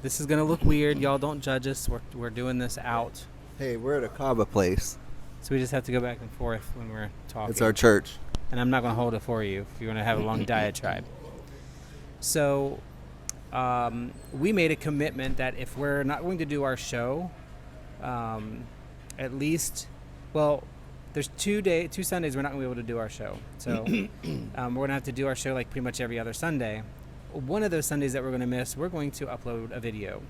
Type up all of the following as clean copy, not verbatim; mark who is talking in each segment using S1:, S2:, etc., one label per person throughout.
S1: This is going to look weird. Y'all don't judge us. We're doing this out.
S2: Hey, we're at a kava place.
S1: So we just have to go back and forth when we're talking.
S2: It's our church.
S1: And I'm not going to hold it for you if you want to have a long diatribe. So we made a commitment that if we're not going to do our show, at least, well, there's 2 Sundays we're not going to be able to do our show. So we're going to have to do our show like pretty much every other Sunday. One of those Sundays that we're going to miss, we're going to upload a video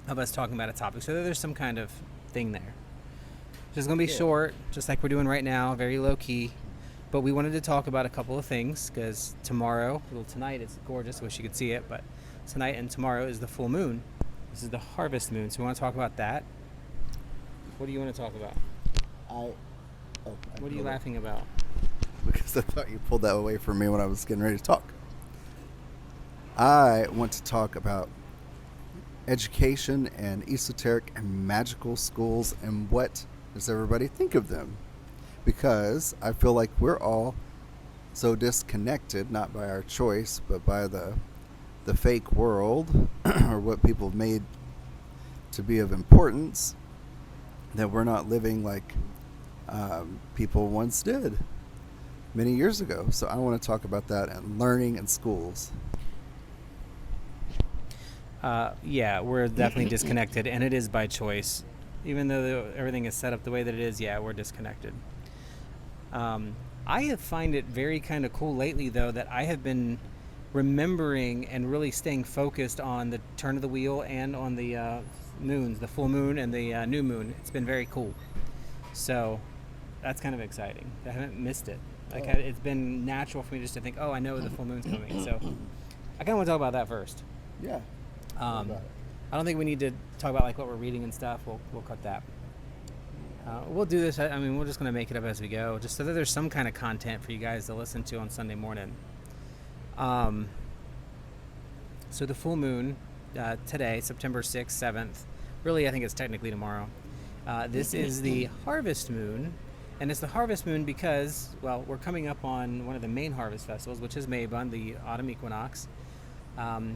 S1: of us talking about a topic. So there's some kind of thing there. It's going to be short, just like we're doing right now, very low key. But we wanted to talk about a couple of things because tonight it's gorgeous. Wish you could see it, but tonight and tomorrow is the full moon. This is the harvest moon. So we want to talk about that. What do you want to talk about? What are you laughing about?
S2: Because I thought you pulled that away from me when I was getting ready to talk. I want to talk about education and esoteric and magical schools and what does everybody think of them? Because I feel like we're all so disconnected, not by our choice, but by the fake world or what people have made to be of importance, that we're not living like people once did many years ago. So I want to talk about that and learning in schools.
S1: Yeah, we're definitely disconnected, and it is by choice. Even though everything is set up the way that it is, yeah, we're disconnected. I have find it very kind of cool lately, though, that I have been remembering and really staying focused on the turn of the wheel and on the moons, the full moon and the new moon. It's been very cool. So that's kind of exciting. I haven't missed it. It's been natural for me just to think, oh, I know the full moon's coming. So I kind of want to talk about that first.
S2: Yeah.
S1: I don't think we need to talk about like what we're reading and stuff. We'll cut that. We'll do this. I mean, we're just going to make it up as we go, just so that there's some kind of content for you guys to listen to on Sunday morning. So the full moon today, September 6th, 7th. Really, I think it's technically tomorrow. This is the harvest moon, and it's the harvest moon because, well, we're coming up on one of the main harvest festivals, which is Mabon, the autumn equinox.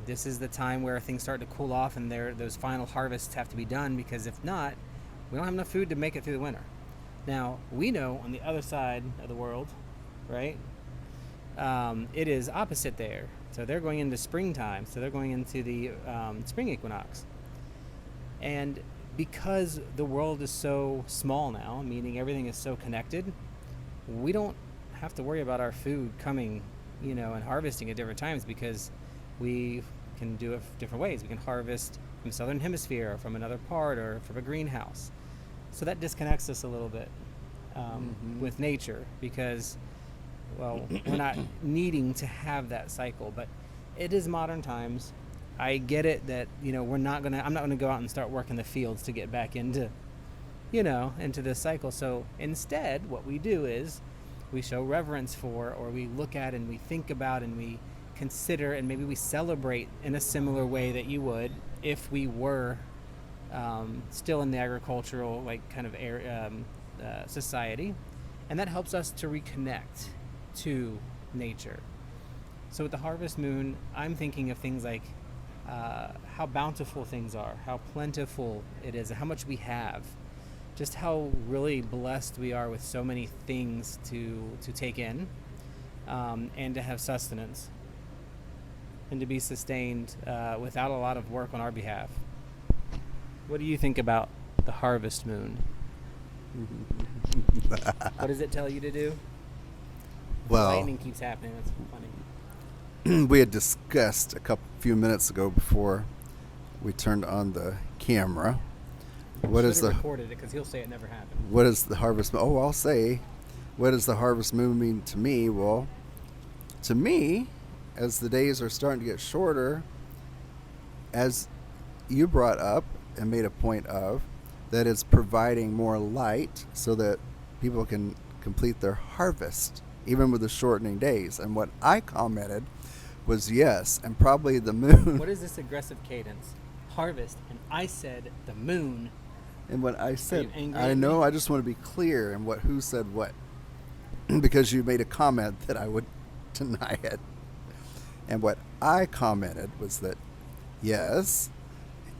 S1: This is the time where things start to cool off and those final harvests have to be done, because if not, we don't have enough food to make it through the winter. Now, we know on the other side of the world, right, it is opposite there. So they're going into springtime. So they're going into the spring equinox. And because the world is so small now, meaning everything is so connected, we don't have to worry about our food coming, and harvesting at different times, because we can do it different ways. We can harvest from the southern hemisphere or from another part or from a greenhouse. So that disconnects us a little bit with nature, because, well, we're not needing to have that cycle. But it is modern times. I get it that, I'm not gonna go out and start working the fields to get back into this cycle. So instead, what we do is we show reverence for, or we look at and we think about and we consider, and maybe we celebrate in a similar way that you would if we were still in the agricultural kind of society, and that helps us to reconnect to nature. So with the harvest moon, I'm thinking of things like how bountiful things are, how plentiful it is, how much we have, just how really blessed we are with so many things to take in, and to have sustenance, and to be sustained without a lot of work on our behalf. What do you think about the harvest moon? What does it tell you to do?
S2: Well,
S1: lightning keeps happening. That's funny.
S2: We had discussed few minutes ago before we turned on the camera. What is the
S1: recorded it, because he'll say it never happened.
S2: What is the harvest moon? Oh, I'll say, what does the harvest moon mean to me? Well, to me, as the days are starting to get shorter, as you brought up and made a point of, that it's providing more light so that people can complete their harvest, even with the shortening days. And what I commented was yes, and probably the moon.
S1: What is this aggressive cadence? Harvest, and I said the moon.
S2: And what I said,
S1: I
S2: know, I just want to be clear in who said what, because you made a comment that I would deny it. And what I commented was that, yes,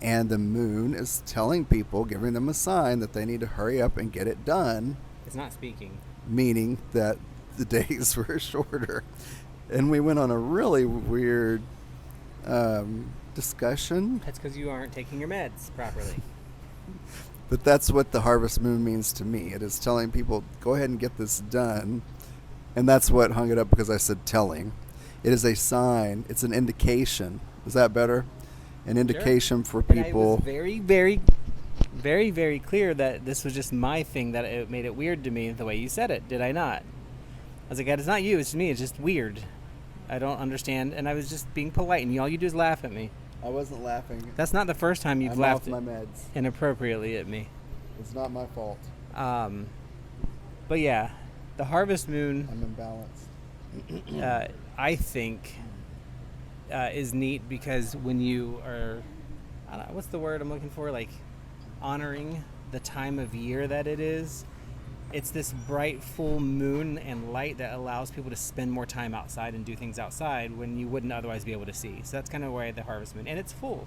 S2: And the moon is telling people, giving them a sign that they need to hurry up and get it done,
S1: It's not speaking.
S2: meaning that the days were shorter. And we went on a really weird discussion.
S1: That's because you aren't taking your meds properly.
S2: But that's what the harvest moon means to me. It is telling people, go ahead and get this done. And that's what hung it up, because I said telling. It is a sign. It's an indication. Is that better? An indication for
S1: And I
S2: people.
S1: was very, very, very, very clear that this was just my thing, that it made it weird to me the way you said it. Did I not? I was like, it's not you, it's me. It's just weird. I don't understand. And I was just being polite, and all you do is laugh at me.
S2: I wasn't laughing.
S1: That's not the first time you've
S2: I'm
S1: laughed
S2: off my meds.
S1: inappropriately at me.
S2: It's not my fault.
S1: But yeah, the harvest moon,
S2: I'm imbalanced.
S1: I think, is neat, because when you are, I don't know, what's the word I'm looking for? Like, honoring the time of year that it is. It's this bright full moon and light that allows people to spend more time outside and do things outside when you wouldn't otherwise be able to see. So that's kind of why the harvest moon, and it's full.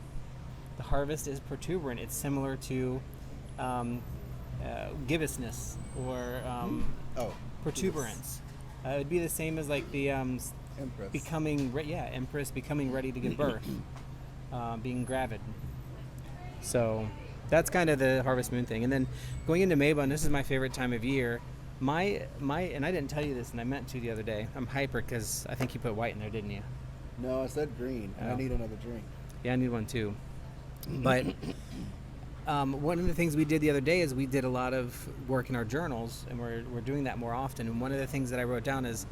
S1: The harvest is protuberant. It's similar to gibbousness or protuberance. It would be the same as like the
S2: Empress.
S1: Empress becoming ready to give birth, being gravid. So that's kind of the harvest moon thing. And then going into Mabon, this is my favorite time of year. My and I didn't tell you this, and I meant to the other day. I'm hyper because I think you put white in there, didn't you?
S2: No, I said green. And I need another drink.
S1: Yeah, I need one too. But one of the things we did the other day is we did a lot of work in our journals, and we're doing that more often. And one of the things that I wrote down is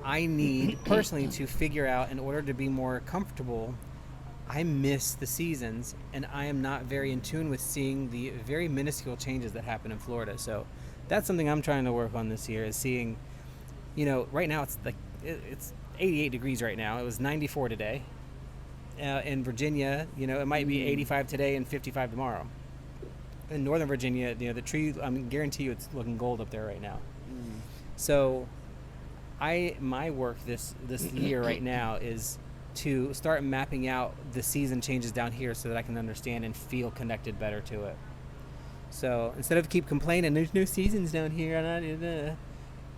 S1: I need personally to figure out, in order to be more comfortable, I miss the seasons, and I am not very in tune with seeing the very minuscule changes that happen in Florida. So that's something I'm trying to work on this year, is seeing, right now it's like it's 88 degrees right now. It was 94 today. In Virginia, it might be 85 today and 55 tomorrow. In Northern Virginia, the tree, I guarantee you it's looking gold up there right now. So my work this year right now is to start mapping out the season changes down here so that I can understand and feel connected better to it. So instead of keep complaining, there's no seasons down here,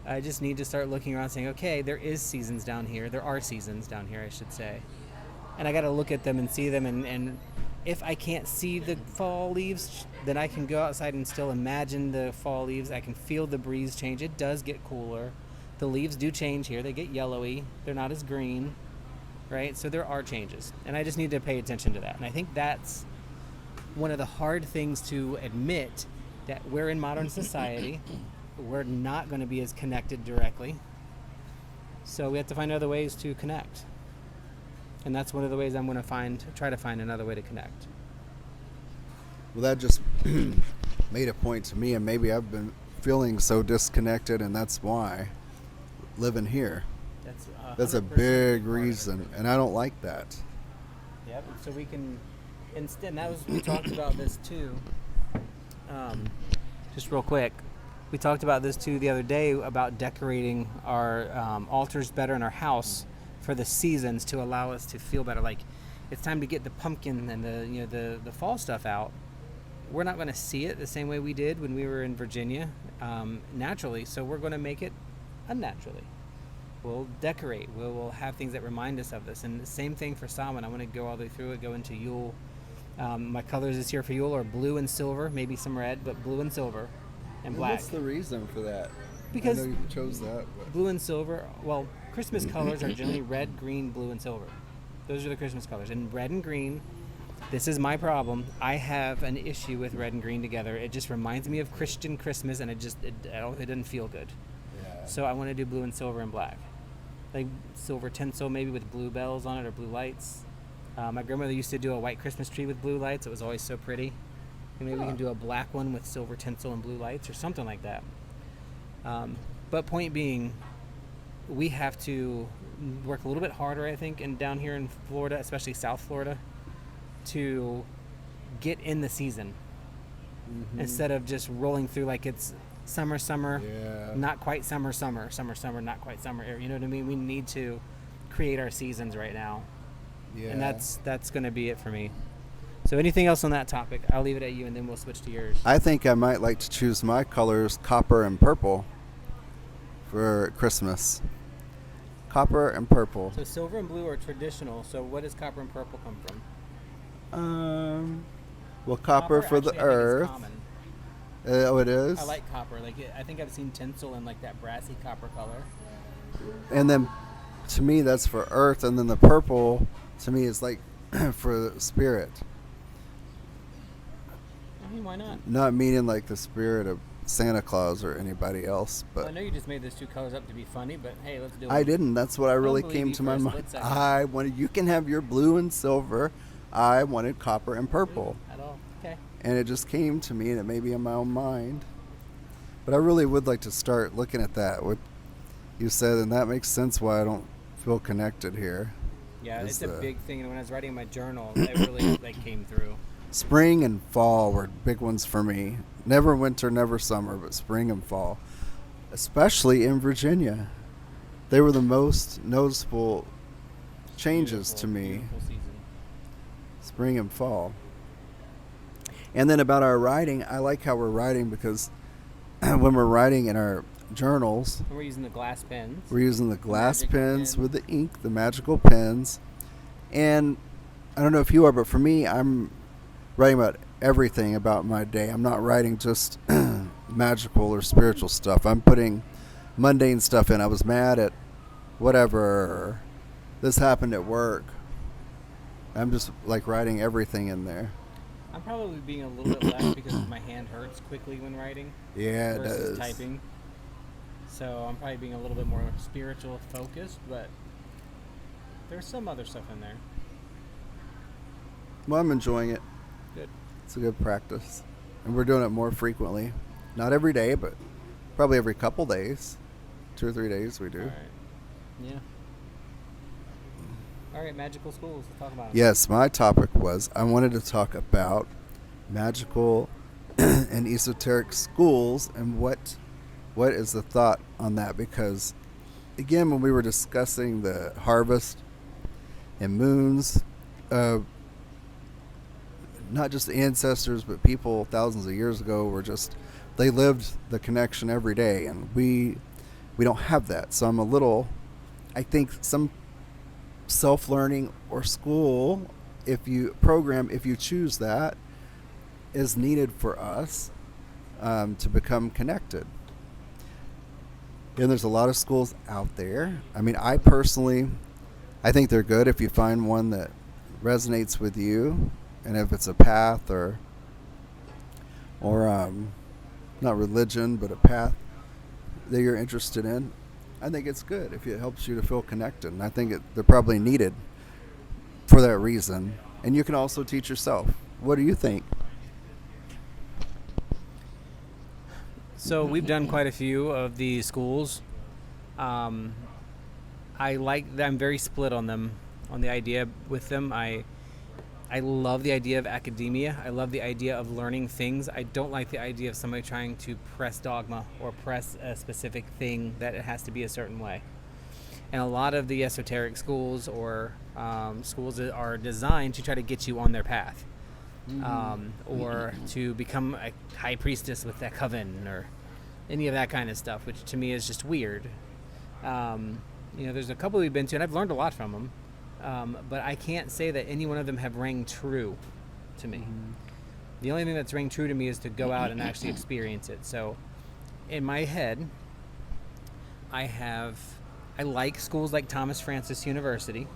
S1: I just need to start looking around saying, okay, there is seasons down here. There are seasons down here, I should say. And I got to look at them and see them. And if I can't see the fall leaves, then I can go outside and still imagine the fall leaves. I can feel the breeze change. It does get cooler. The leaves do change here. They get yellowy. They're not as green, right? So there are changes. And I just need to pay attention to that. And I think that's one of the hard things to admit, that we're in modern society. We're not going to be as connected directly. So we have to find other ways to connect. And that's one of the ways I'm going to try to find another way to connect.
S2: Well, that just made a point to me, and maybe I've been feeling so disconnected, and that's why living here. That's a big reason, and I don't like that.
S1: Yep. So we can instead. We talked about this too. Just real quick, we talked about this too the other day about decorating our altars better in our house for the seasons to allow us to feel better. Like, it's time to get the pumpkin and the fall stuff out. We're not going to see it the same way we did when we were in Virginia naturally, so we're going to make it unnaturally. We'll decorate. We'll have things that remind us of this. And the same thing for Samhain. I want to go all the way through it, go into Yule. My colors this year for Yule are blue and silver, maybe some red, but blue and silver and black.
S2: What's the reason for that?
S1: Because
S2: I know you chose that. But.
S1: Blue and silver, well, Christmas colors are generally red, green, blue, and silver. Those are the Christmas colors. And red and green, this is my problem. I have an issue with red and green together. It just reminds me of Christian Christmas, and it doesn't feel good.
S2: Yeah.
S1: So I want to do blue and silver and black. Like silver tinsel maybe with blue bells on it or blue lights. My grandmother used to do a white Christmas tree with blue lights. It was always so pretty. And maybe we can do a black one with silver tinsel and blue lights or something like that. But point being, we have to work a little bit harder, I think, and down here in Florida, especially South Florida, to get in the season instead of just rolling through like it's summer, not quite summer, not quite summer. You know what I mean? We need to create our seasons right now.
S2: Yeah.
S1: And that's going to be it for me. So So anything else on that topic? I'll leave it at you, and then we'll switch to yours.
S2: I think I might like to choose my colors, copper and purple, for Christmas. Copper and purple.
S1: So silver and blue are traditional. So what does copper and purple come from?
S2: Well, copper for the
S1: actually, I think, is
S2: earth.
S1: common.
S2: Oh, it is.
S1: I like copper. I think I've seen tinsel in like that brassy copper color.
S2: And then, to me, that's for earth, and then the purple, to me, is like for the spirit.
S1: I mean, why not?
S2: Not meaning like the spirit of Santa Claus or anybody else, but
S1: Well, I know you just made those two colors up to be funny, but hey, let's do it.
S2: I didn't. That's what I really
S1: believe
S2: came
S1: you
S2: to
S1: for
S2: my
S1: a
S2: mind.
S1: split second.
S2: I wanted. You can have your blue and silver. I wanted copper and purple,
S1: At all? Okay.
S2: and it just came to me, and it may be in my own mind. But I really would like to start looking at that. What you said, and that makes sense why I don't feel connected here.
S1: Yeah,
S2: Is
S1: it's a
S2: the-
S1: big thing, and when I was writing my journal, it really came through.
S2: Spring and fall were big ones for me. Never winter, never summer, but spring and fall, especially in Virginia. They were the most noticeable changes to me.
S1: Beautiful season.
S2: Spring and fall. And then about our writing, I like how we're writing because when we're writing in our journals,
S1: And we're using the glass pens.
S2: we're using the glass
S1: magic
S2: pens
S1: pen.
S2: with the ink, the magical pens. And I don't know if you are, but for me, I'm writing about everything about my day. I'm not writing just magical or spiritual stuff. I'm putting mundane stuff in. I was mad at whatever. Or this happened at work. I'm just like writing everything in there.
S1: I'm probably being a little bit less because my hand hurts quickly when writing
S2: Yeah, it
S1: versus
S2: does.
S1: typing. So I'm probably being a little bit more spiritual focused, but there's some other stuff in there.
S2: Well, I'm enjoying it.
S1: Good.
S2: It's a good practice. And we're doing it more frequently. Not every day, but probably every couple days. 2 or 3 days we do.
S1: All right. Yeah. All right, magical schools. Let's talk about them.
S2: Yes, my topic was I wanted to talk about magical and esoteric schools and what is the thought on that, because again, when we were discussing the harvest and moons, not just the ancestors but people thousands of years ago were just, they lived the connection every day, and we don't have that. So I think some self-learning or school, if you choose that, is needed for us to become connected. And there's a lot of schools out there. I mean, I think they're good if you find one that resonates with you, and if it's a path or not religion, but a path that you're interested in. I think it's good if it helps you to feel connected, and I think they're probably needed for that reason. And you can also teach yourself. What do you think?
S1: So we've done quite a few of the schools. I'm very split on them, on the idea with them. I love the idea of academia. I love the idea of learning things. I don't like the idea of somebody trying to press dogma or press a specific thing that it has to be a certain way. And a lot of the esoteric schools or schools that are designed to try to get you on their path. Or to become a high priestess with that coven or any of that kind of stuff, which to me is just weird. There's a couple we've been to, and I've learned a lot from them, but I can't say that any one of them have rang true to me. The only thing that's rang true to me is to go out and actually experience it. So in my head, I like schools like Thomas Francis University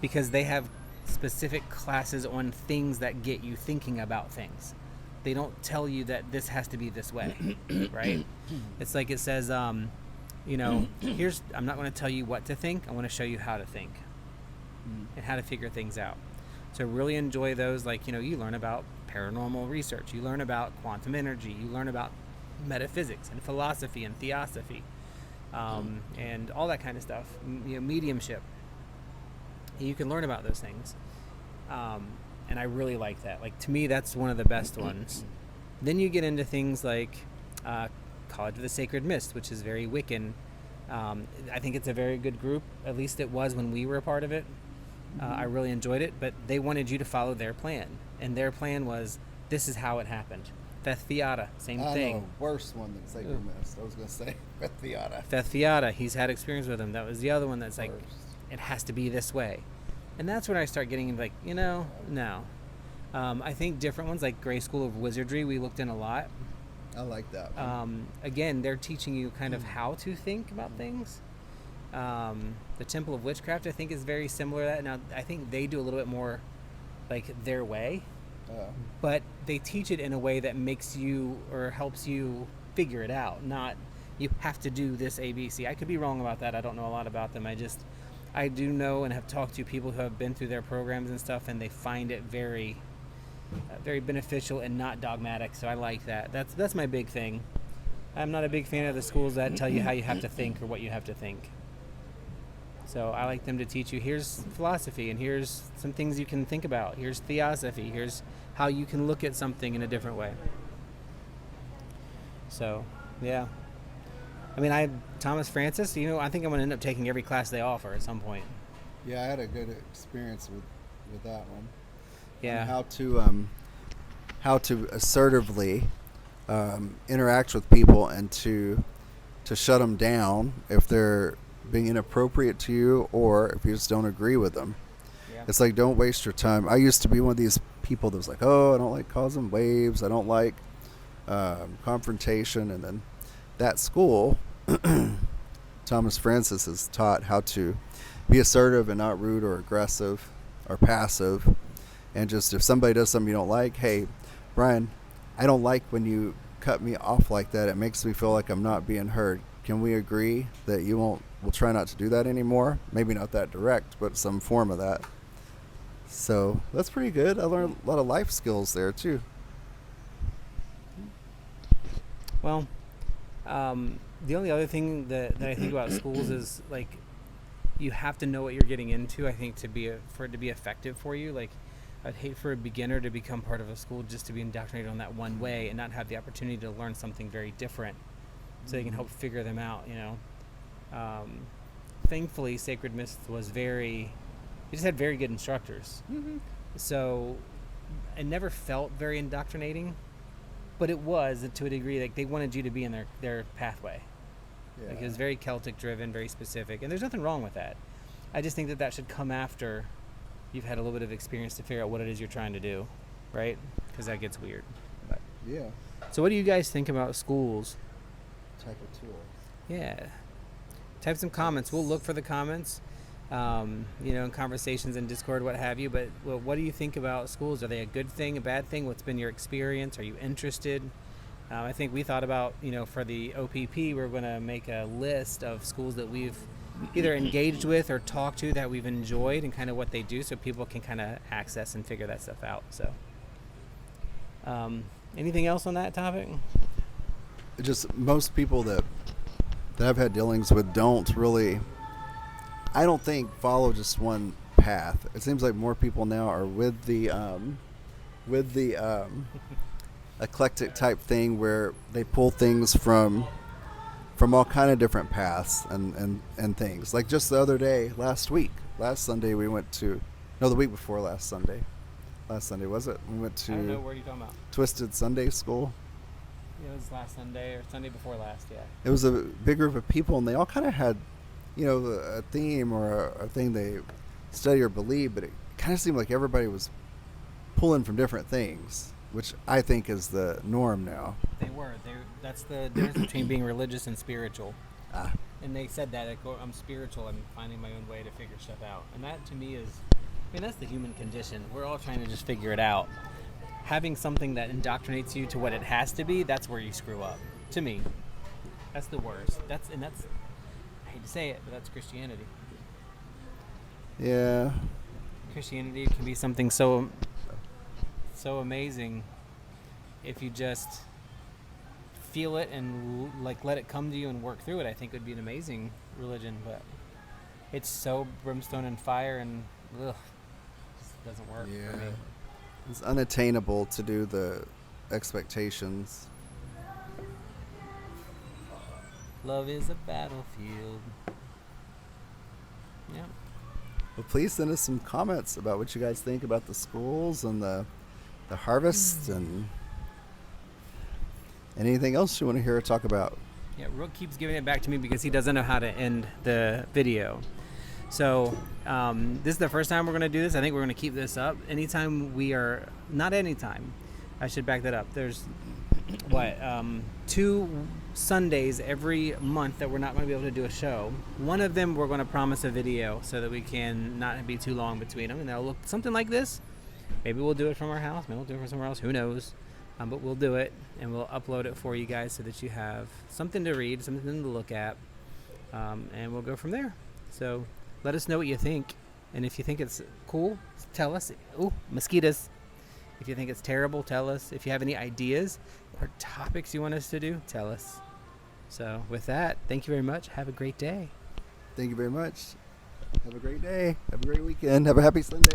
S1: because they have specific classes on things that get you thinking about things. They don't tell you that this has to be this way, right? It's like it says, I'm not going to tell you what to think. I want to show you how to think and how to figure things out. So really enjoy those. Like, you learn about paranormal research. You learn about quantum energy. You learn about metaphysics and philosophy and theosophy and all that kind of stuff, mediumship. You can learn about those things. And I really like that. Like, to me, that's one of the best ones. Then you get into things like College of the Sacred Mist, which is very Wiccan. I think it's a very good group. At least it was when we were a part of it. I really enjoyed it, but they wanted you to follow their plan, and their plan was this is how it happened. Feth Fiata, same
S2: I
S1: thing.
S2: know, worst one that Xavier missed. I was going to say Bethiata.
S1: Feth Fiata, he's had experience with him. That was the other one that's like,
S2: Worst.
S1: it has to be this way. And that's when I start getting like, no. I think different ones like Grey School of Wizardry, we looked in a lot.
S2: I like that one.
S1: Again, they're teaching you kind of how to think about things. The Temple of Witchcraft, I think, is very similar to that. Now, I think they do a little bit more like their way, but they teach it in a way that makes you or helps you figure it out. Not you have to do this ABC. I could be wrong about that. I don't know a lot about them. I do know and have talked to people who have been through their programs and stuff, and they find it very, very beneficial and not dogmatic. So I like that. That's my big thing. I'm not a big fan of the schools that tell you how you have to think or what you have to think. So I like them to teach you, here's philosophy, and here's some things you can think about. Here's theosophy. Here's how you can look at something in a different way. So, yeah. I mean, Thomas Francis, I think I'm going to end up taking every class they offer at some point.
S2: Yeah, I had a good experience with that one.
S1: Yeah.
S2: And how to assertively interact with people and to shut them down if they're being inappropriate to you or if you just don't agree with them.
S1: Yeah.
S2: It's like, don't waste your time. I used to be one of these people that was like, I don't like causing waves. I don't like confrontation. And then that school, Thomas Francis has taught how to be assertive and not rude or aggressive or passive. And just if somebody does something you don't like, hey, Brian, I don't like when you cut me off like that. It makes me feel like I'm not being heard. Can we agree that we'll try not to do that anymore? Maybe not that direct, but some form of that. So that's pretty good. I learned a lot of life skills there too.
S1: Well, the only other thing that I think about schools is like you have to know what you're getting into. I think for it to be effective for you. Like I'd hate for a beginner to become part of a school just to be indoctrinated on that one way and not have the opportunity to learn something very different, so they can help figure them out. Thankfully, Sacred Mist was they just had very good instructors.
S2: Mm-hmm.
S1: So it never felt very indoctrinating, but it was to a degree. Like they wanted you to be in their pathway.
S2: Yeah.
S1: Like it was very Celtic driven, very specific, and there's nothing wrong with that. I just think that should come after you've had a little bit of experience to figure out what it is you're trying to do, right? Because that gets weird. But.
S2: Yeah.
S1: So what do you guys think about schools?
S2: Type of tool.
S1: Yeah. Type some comments. We'll look for the comments, in conversations in Discord, what have you. But what do you think about schools? Are they a good thing, a bad thing? What's been your experience? Are you interested? I think we thought about, for the OPP, we're going to make a list of schools that we've either engaged with or talked to that we've enjoyed and kind of what they do, so people can kind of access and figure that stuff out. So, anything else on that topic?
S2: Just most people that I've had dealings with don't really, I don't think, follow just one path. It seems like more people now are with the eclectic type thing where they pull things from all kind of different paths and things. Like just the other day, last Sunday, we went to, the week before last Sunday. Last Sunday, was it? We went to
S1: I don't know, where are you talking about?
S2: Twisted Sunday School.
S1: It was last Sunday or Sunday before last, yeah.
S2: It was a big group of people, and they all kind of had, a theme or a thing they study or believe, but it kind of seemed like everybody was pulling from different things, which I think is the norm now.
S1: They were. That's the difference between being religious and spiritual. And they said that, I'm spiritual, I'm finding my own way to figure stuff out. And that, to me, that's the human condition. We're all trying to just figure it out. Having something that indoctrinates you to what it has to be, that's where you screw up. To me. That's the worst. That's I hate to say it, but that's Christianity.
S2: Yeah.
S1: Christianity can be something so amazing if you just feel it and let it come to you and work through it. I think it would be an amazing religion, but it's so brimstone and fire and just doesn't work for me.
S2: It's unattainable to do the expectations.
S1: Love is a battlefield. Yeah.
S2: Well, please send us some comments about what you guys think about the schools and the harvest and anything else you want to hear or talk about.
S1: Yeah, Rook keeps giving it back to me because he doesn't know how to end the video. So this is the first time we're going to do this. I think we're going to keep this up. Not anytime. I should back that up. There's, 2 Sundays every month that we're not going to be able to do a show. One of them we're going to promise a video so that we can not be too long between them. And they'll look something like this. Maybe we'll do it from our house. Maybe we'll do it from somewhere else. Who knows? But we'll do it, and we'll upload it for you guys so that you have something to read, something to look at, and we'll go from there. So let us know what you think, and if you think it's cool, tell us. Ooh, mosquitoes. If you think it's terrible, tell us. If you have any ideas or topics you want us to do, tell us. So with that, thank you very much. Have a great day.
S2: Thank you very much. Have a great day. Have a great weekend. Have a happy Sunday.